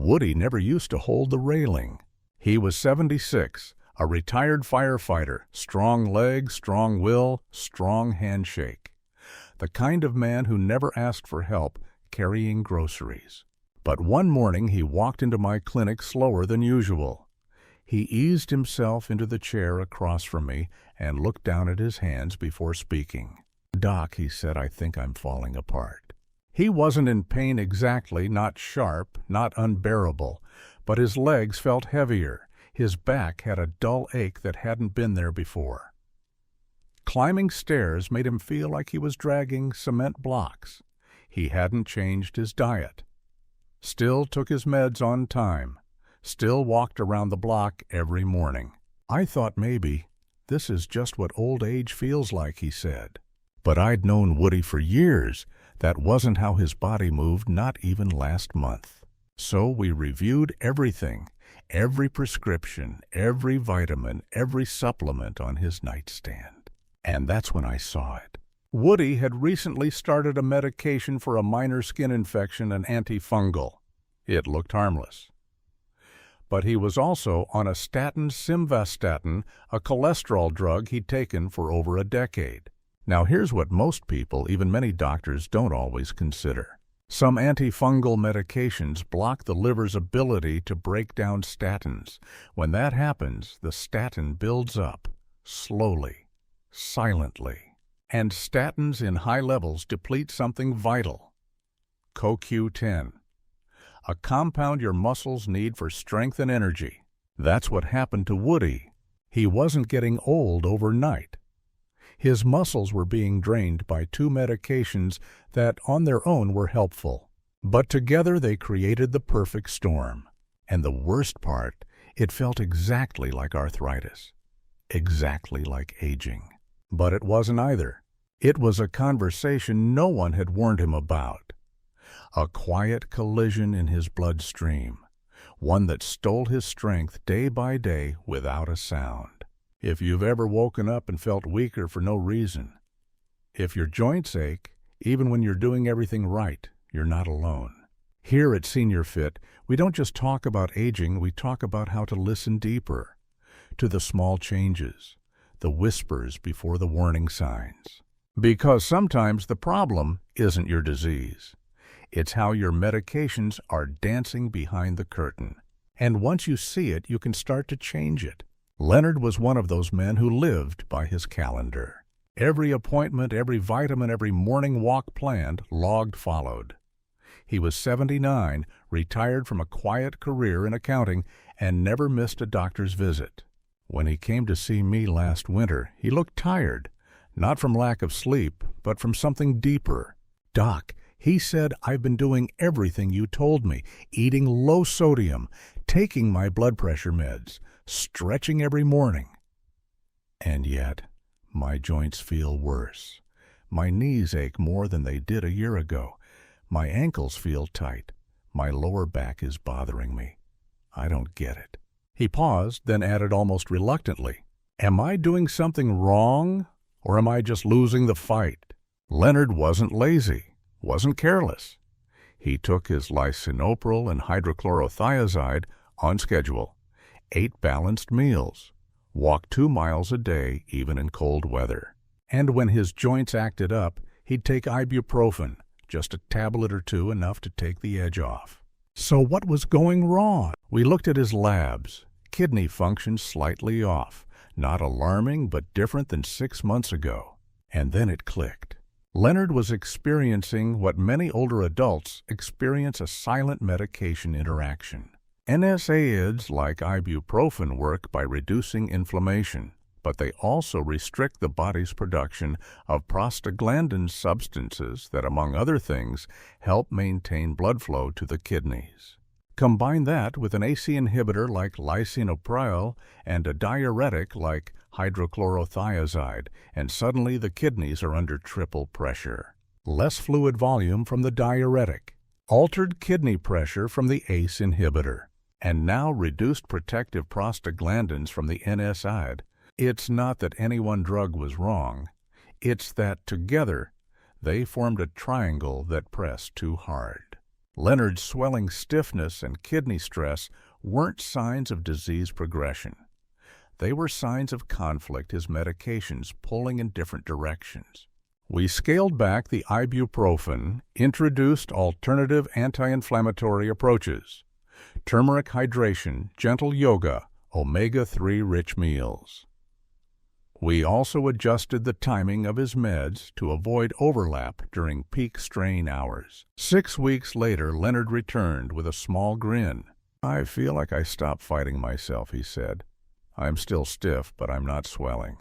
Woody never used to hold the railing. He was 76, a retired firefighter, strong legs, strong will, strong handshake. The kind of man who never asked for help carrying groceries. But one morning he walked into my clinic slower than usual. He eased himself into the chair across from me and looked down at his hands before speaking. "Doc," he said, "I think I'm falling apart." He wasn't in pain exactly, not sharp, not unbearable, but his legs felt heavier. His back had a dull ache that hadn't been there before. Climbing stairs made him feel like he was dragging cement blocks. He hadn't changed his diet. Still took his meds on time. Still walked around the block every morning. "I thought maybe this is just what old age feels like," he said. But I'd known Woody for years. That wasn't how his body moved, not even last month. So we reviewed everything, every prescription, every vitamin, every supplement on his nightstand. And that's when I saw it. Woody had recently started a medication for a minor skin infection, an antifungal. It looked harmless. But he was also on a statin, simvastatin, a cholesterol drug he'd taken for over a decade. Now here's what most people, even many doctors, don't always consider. Some antifungal medications block the liver's ability to break down statins. When that happens, the statin builds up, slowly, silently. And statins in high levels deplete something vital, CoQ10, a compound your muscles need for strength and energy. That's what happened to Woody. He wasn't getting old overnight. His muscles were being drained by two medications that on their own were helpful. But together they created the perfect storm. And the worst part, it felt exactly like arthritis. Exactly like aging. But it wasn't either. It was a conversation no one had warned him about. A quiet collision in his bloodstream. One that stole his strength day by day without a sound. If you've ever woken up and felt weaker for no reason, if your joints ache, even when you're doing everything right, you're not alone. Here at Senior Fit, we don't just talk about aging, we talk about how to listen deeper, to the small changes, the whispers before the warning signs. Because sometimes the problem isn't your disease. It's how your medications are dancing behind the curtain. And once you see it, you can start to change it. Leonard was one of those men who lived by his calendar. Every appointment, every vitamin, every morning walk planned, logged followed. He was 79, retired from a quiet career in accounting, and never missed a doctor's visit. When he came to see me last winter, he looked tired, not from lack of sleep, but from something deeper. "Doc," he said, "I've been doing everything you told me, eating low sodium, taking my blood pressure meds, stretching every morning. And yet, my joints feel worse. My knees ache more than they did a year ago. My ankles feel tight. My lower back is bothering me. I don't get it." He paused, then added almost reluctantly, "Am I doing something wrong, or am I just losing the fight?" Leonard wasn't lazy, wasn't careless. He took his lisinopril and hydrochlorothiazide on schedule, ate balanced meals, walked 2 miles a day even in cold weather. And when his joints acted up, he'd take ibuprofen, just a tablet or two, enough to take the edge off. So what was going wrong? We looked at his labs. Kidney function slightly off. Not alarming, but different than 6 months ago. And then it clicked. Leonard was experiencing what many older adults experience: a silent medication interaction. NSAIDs like ibuprofen work by reducing inflammation, but they also restrict the body's production of prostaglandin substances that, among other things, help maintain blood flow to the kidneys. Combine that with an AC inhibitor like lisinopril and a diuretic like hydrochlorothiazide, and suddenly the kidneys are under triple pressure. Less fluid volume from the diuretic, altered kidney pressure from the ACE inhibitor, and now reduced protective prostaglandins from the NSAID. It's not that any one drug was wrong. It's that together they formed a triangle that pressed too hard. Leonard's swelling stiffness and kidney stress weren't signs of disease progression. They were signs of conflict, his medications pulling in different directions. We scaled back the ibuprofen, introduced alternative anti-inflammatory approaches, turmeric hydration, gentle yoga, omega-3 rich meals. We also adjusted the timing of his meds to avoid overlap during peak strain hours. 6 weeks later, Leonard returned with a small grin. "I feel like I stopped fighting myself," he said. "I'm still stiff, but I'm not swelling.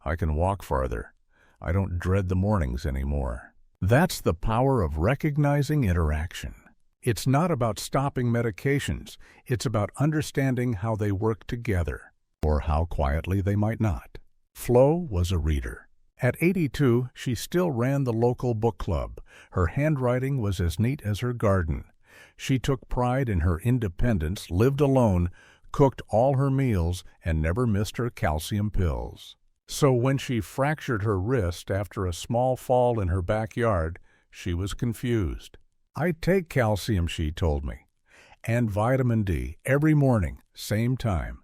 I can walk farther. I don't dread the mornings anymore." That's the power of recognizing interaction. It's not about stopping medications. It's about understanding how they work together, or how quietly they might not. Flo was a reader. At 82, she still ran the local book club. Her handwriting was as neat as her garden. She took pride in her independence, lived alone, cooked all her meals, and never missed her calcium pills. So when she fractured her wrist after a small fall in her backyard, she was confused. "I take calcium," she told me, "and vitamin D every morning, same time.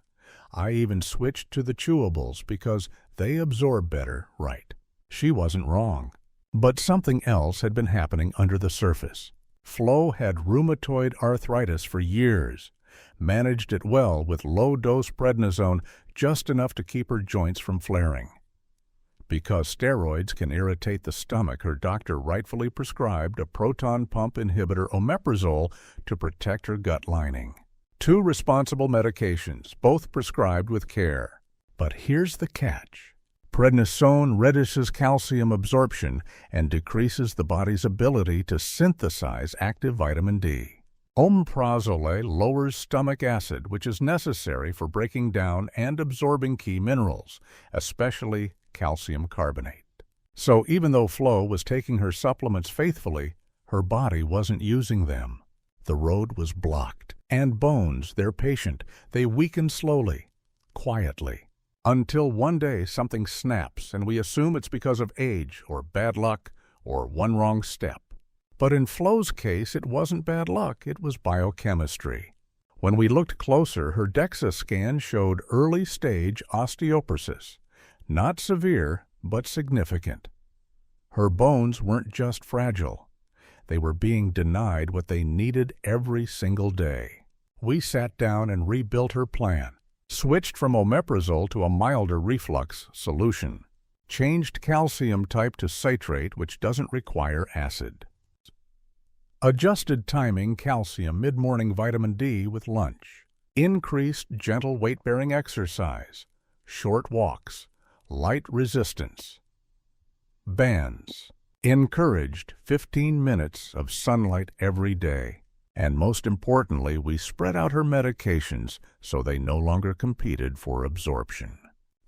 I even switched to the chewables because they absorb better, right?" She wasn't wrong. But something else had been happening under the surface. Flo had rheumatoid arthritis for years, managed it well with low-dose prednisone, just enough to keep her joints from flaring. Because steroids can irritate the stomach, her doctor rightfully prescribed a proton pump inhibitor, omeprazole, to protect her gut lining. 2 responsible medications, both prescribed with care. But here's the catch. Prednisone reduces calcium absorption and decreases the body's ability to synthesize active vitamin D. Omeprazole lowers stomach acid, which is necessary for breaking down and absorbing key minerals, especially calcium carbonate. So even though Flo was taking her supplements faithfully, her body wasn't using them. The road was blocked. And bones, they're patient. They weaken slowly, quietly, until one day something snaps and we assume it's because of age or bad luck or one wrong step. But in Flo's case, it wasn't bad luck, it was biochemistry. When we looked closer, her DEXA scan showed early-stage osteoporosis. Not severe, but significant. Her bones weren't just fragile. They were being denied what they needed every single day. We sat down and rebuilt her plan, switched from omeprazole to a milder reflux solution, changed calcium type to citrate, which doesn't require acid. Adjusted timing calcium, mid-morning vitamin D with lunch. Increased gentle weight-bearing exercise, short walks, light resistance. Bands. Encouraged 15 minutes of sunlight every day. And most importantly, we spread out her medications so they no longer competed for absorption.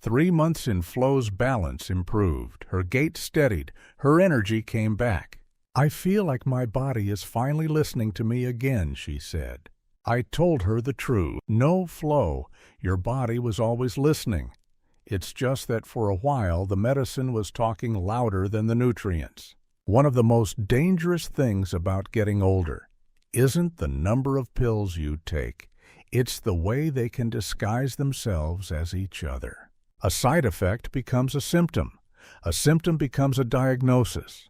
3 months in, Flo's balance improved, her gait steadied, her energy came back. "I feel like my body is finally listening to me again," she said. I told her the truth. "No, Flo, your body was always listening. It's just that for a while the medicine was talking louder than the nutrients." One of the most dangerous things about getting older isn't the number of pills you take. It's the way they can disguise themselves as each other. A side effect becomes a symptom. A symptom becomes a diagnosis.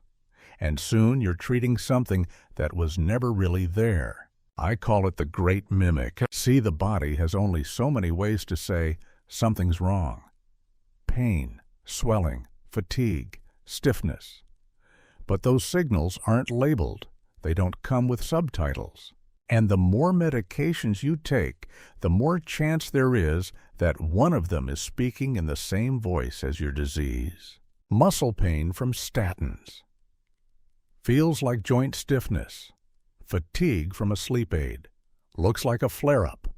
And soon you're treating something that was never really there. I call it the great mimic. See, the body has only so many ways to say something's wrong. Pain, swelling, fatigue, stiffness. But those signals aren't labeled. They don't come with subtitles. And the more medications you take, the more chance there is that one of them is speaking in the same voice as your disease. Muscle pain from statins. Feels like joint stiffness. Fatigue from a sleep aid. Looks like a flare-up.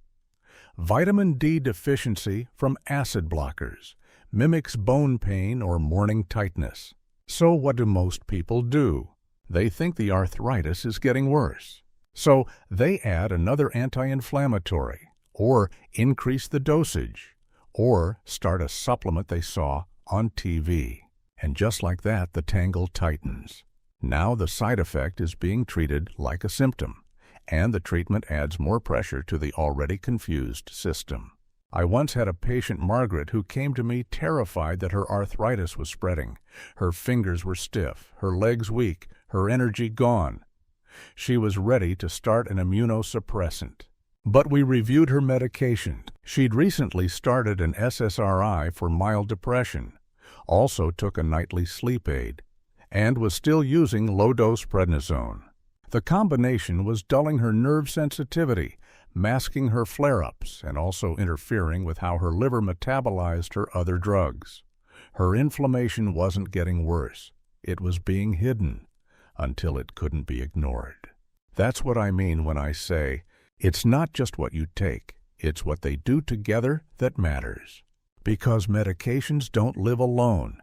Vitamin D deficiency from acid blockers. Mimics bone pain or morning tightness. So what do most people do? They think the arthritis is getting worse. So they add another anti-inflammatory, or increase the dosage, or start a supplement they saw on TV. And just like that, the tangle tightens. Now the side effect is being treated like a symptom. and the treatment adds more pressure to the already confused system. I once had a patient, Margaret, who came to me terrified that her arthritis was spreading. Her fingers were stiff, her legs weak, her energy gone. She was ready to start an immunosuppressant. But we reviewed her medication. She'd recently started an SSRI for mild depression, also took a nightly sleep aid, and was still using low-dose prednisone. The combination was dulling her nerve sensitivity, masking her flare-ups, and also interfering with how her liver metabolized her other drugs. Her inflammation wasn't getting worse. It was being hidden until it couldn't be ignored. That's what I mean when I say, it's not just what you take, it's what they do together that matters. Because medications don't live alone.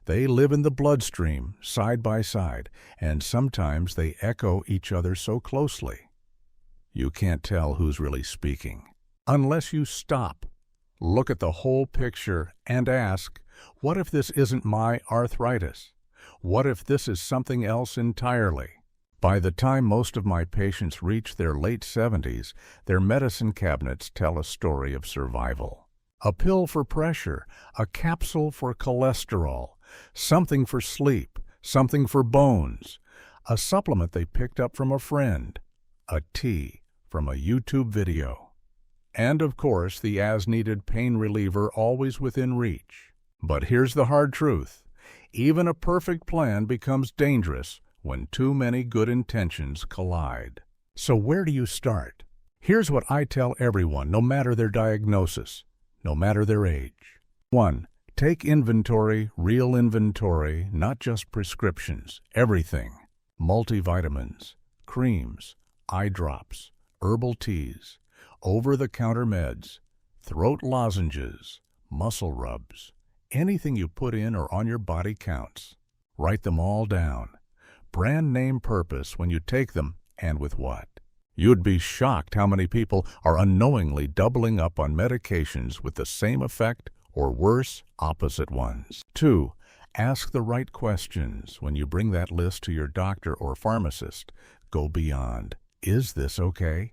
They live in the bloodstream, side by side, and sometimes they echo each other so closely. You can't tell who's really speaking. Unless you stop, look at the whole picture, and ask, what if this isn't my arthritis? What if this is something else entirely? By the time most of my patients reach their late 70s, their medicine cabinets tell a story of survival. A pill for pressure, a capsule for cholesterol, something for sleep, something for bones, a supplement they picked up from a friend, a tea from a YouTube video, and of course the as-needed pain reliever always within reach. But here's the hard truth. Even a perfect plan becomes dangerous when too many good intentions collide. So where do you start? Here's what I tell everyone, no matter their diagnosis, no matter their age. 1. Take inventory, real inventory, not just prescriptions, everything. Multivitamins, creams, eye drops, herbal teas, over-the-counter meds, throat lozenges, muscle rubs. Anything you put in or on your body counts. Write them all down. Brand name, purpose when you take them, and with what. You'd be shocked how many people are unknowingly doubling up on medications with the same effect or worse, opposite ones. 2. Ask the right questions when you bring that list to your doctor or pharmacist. Go beyond. Is this okay?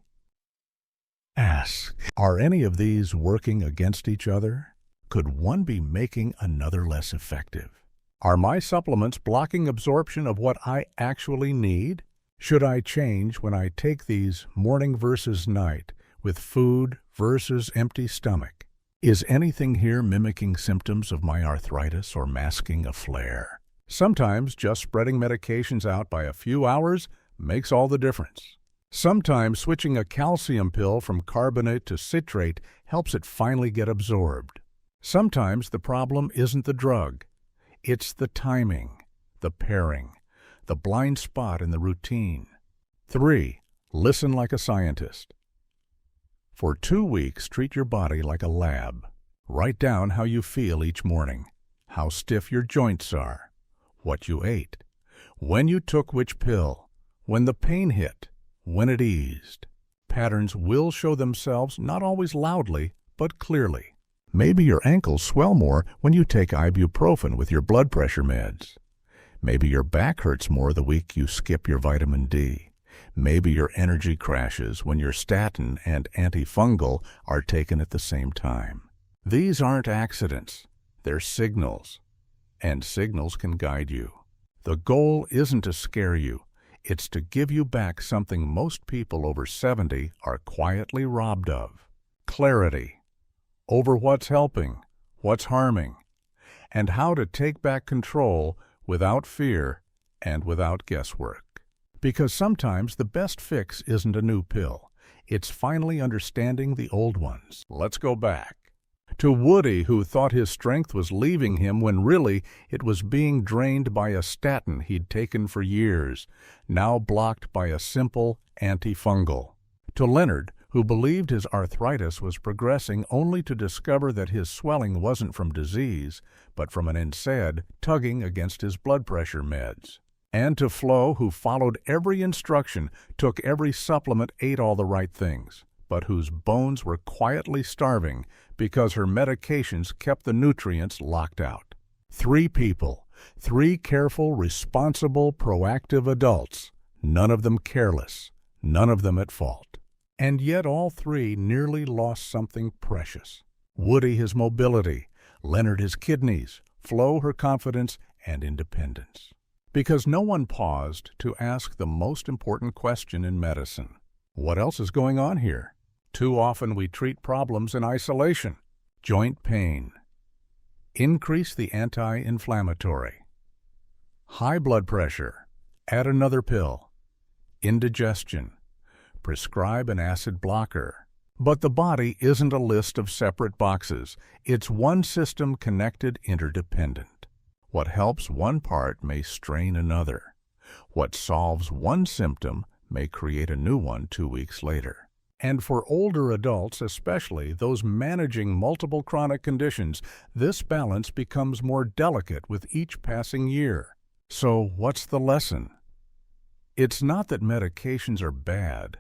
Ask, are any of these working against each other? Could one be making another less effective? Are my supplements blocking absorption of what I actually need? Should I change when I take these morning versus night, with food versus empty stomach? Is anything here mimicking symptoms of my arthritis or masking a flare? Sometimes just spreading medications out by a few hours makes all the difference. Sometimes switching a calcium pill from carbonate to citrate helps it finally get absorbed. Sometimes the problem isn't the drug. It's the timing, the pairing, the blind spot in the routine. 3. Listen like a scientist. For 2 weeks, treat your body like a lab. Write down how you feel each morning, how stiff your joints are, what you ate, when you took which pill, when the pain hit, when it eased. Patterns will show themselves not always loudly, but clearly. Maybe your ankles swell more when you take ibuprofen with your blood pressure meds. Maybe your back hurts more the week you skip your vitamin D. Maybe your energy crashes when your statin and antifungal are taken at the same time. These aren't accidents. They're signals. And signals can guide you. The goal isn't to scare you. It's to give you back something most people over 70 are quietly robbed of. Clarity over what's helping, what's harming, and how to take back control without fear and without guesswork. Because sometimes the best fix isn't a new pill. It's finally understanding the old ones. Let's go back to Woody, who thought his strength was leaving him when really it was being drained by a statin he'd taken for years, now blocked by a simple antifungal. To Leonard, who believed his arthritis was progressing only to discover that his swelling wasn't from disease, but from an NSAID tugging against his blood pressure meds. And to Flo, who followed every instruction, took every supplement, ate all the right things, but whose bones were quietly starving because her medications kept the nutrients locked out. 3 people, 3 careful, responsible, proactive adults, none of them careless, none of them at fault. And yet all three nearly lost something precious. Woody his mobility, Leonard his kidneys, Flo her confidence and independence. Because no one paused to ask the most important question in medicine. What else is going on here? Too often we treat problems in isolation. Joint pain. Increase the anti-inflammatory. High blood pressure. Add another pill. Indigestion. Prescribe an acid blocker. But the body isn't a list of separate boxes. It's one system connected, interdependent. What helps one part may strain another. What solves one symptom may create a new one 2 weeks later. And for older adults, especially those managing multiple chronic conditions, this balance becomes more delicate with each passing year. So what's the lesson? It's not that medications are bad,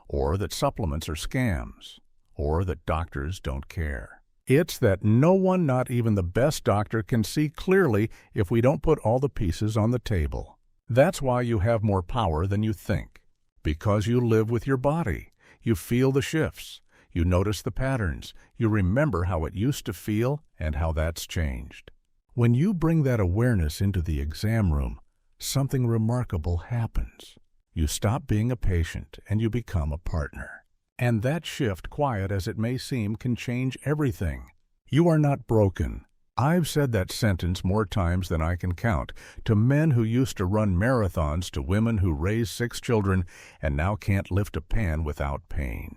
or that supplements are scams, or that doctors don't care. It's that no one, not even the best doctor, can see clearly if we don't put all the pieces on the table. That's why you have more power than you think. Because you live with your body. You feel the shifts. You notice the patterns. You remember how it used to feel and how that's changed. When you bring that awareness into the exam room, something remarkable happens. You stop being a patient and you become a partner. And that shift, quiet as it may seem, can change everything. You are not broken. I've said that sentence more times than I can count, to men who used to run marathons, to women who raised 6 children and now can't lift a pan without pain.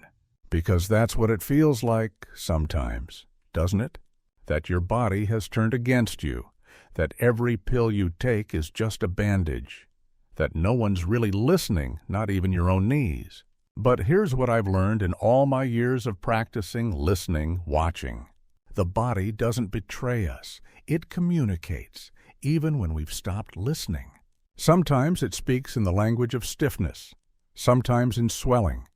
Because that's what it feels like sometimes, doesn't it? That your body has turned against you, that every pill you take is just a bandage, that no one's really listening, not even your own knees. But here's what I've learned in all my years of practicing, listening, watching. The body doesn't betray us. It communicates, even when we've stopped listening. Sometimes it speaks in the language of stiffness, sometimes in swelling,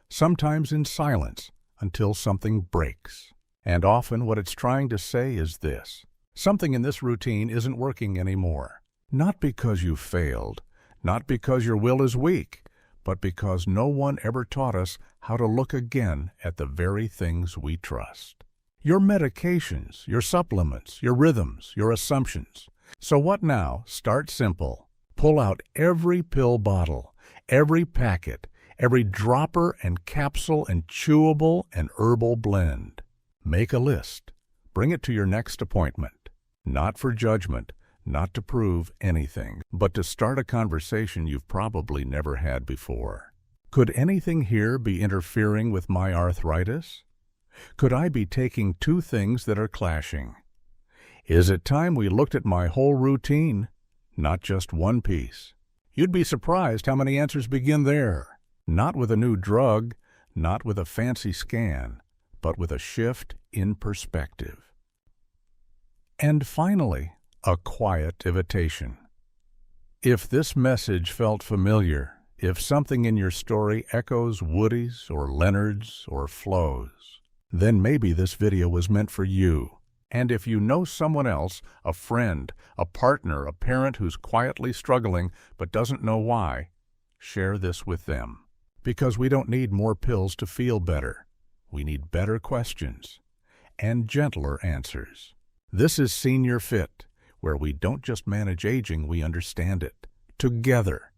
sometimes in silence, until something breaks. And often what it's trying to say is this: something in this routine isn't working anymore. Not because you failed, not because your will is weak, but because no one ever taught us how to look again at the very things we trust. Your medications, your supplements, your rhythms, your assumptions. So what now? Start simple. Pull out every pill bottle, every packet, every dropper and capsule and chewable and herbal blend. Make a list. Bring it to your next appointment. Not for judgment, not to prove anything, but to start a conversation you've probably never had before. Could anything here be interfering with my arthritis? Could I be taking two things that are clashing? Is it time we looked at my whole routine, not just one piece? You'd be surprised how many answers begin there. Not with a new drug, not with a fancy scan, but with a shift in perspective. And finally, a quiet invitation. If this message felt familiar, if something in your story echoes Woody's or Leonard's or Flo's, then maybe this video was meant for you. And if you know someone else, a friend, a partner, a parent who's quietly struggling but doesn't know why, share this with them. Because we don't need more pills to feel better. We need better questions and gentler answers. This is Senior Fit, where we don't just manage aging, we understand it. Together.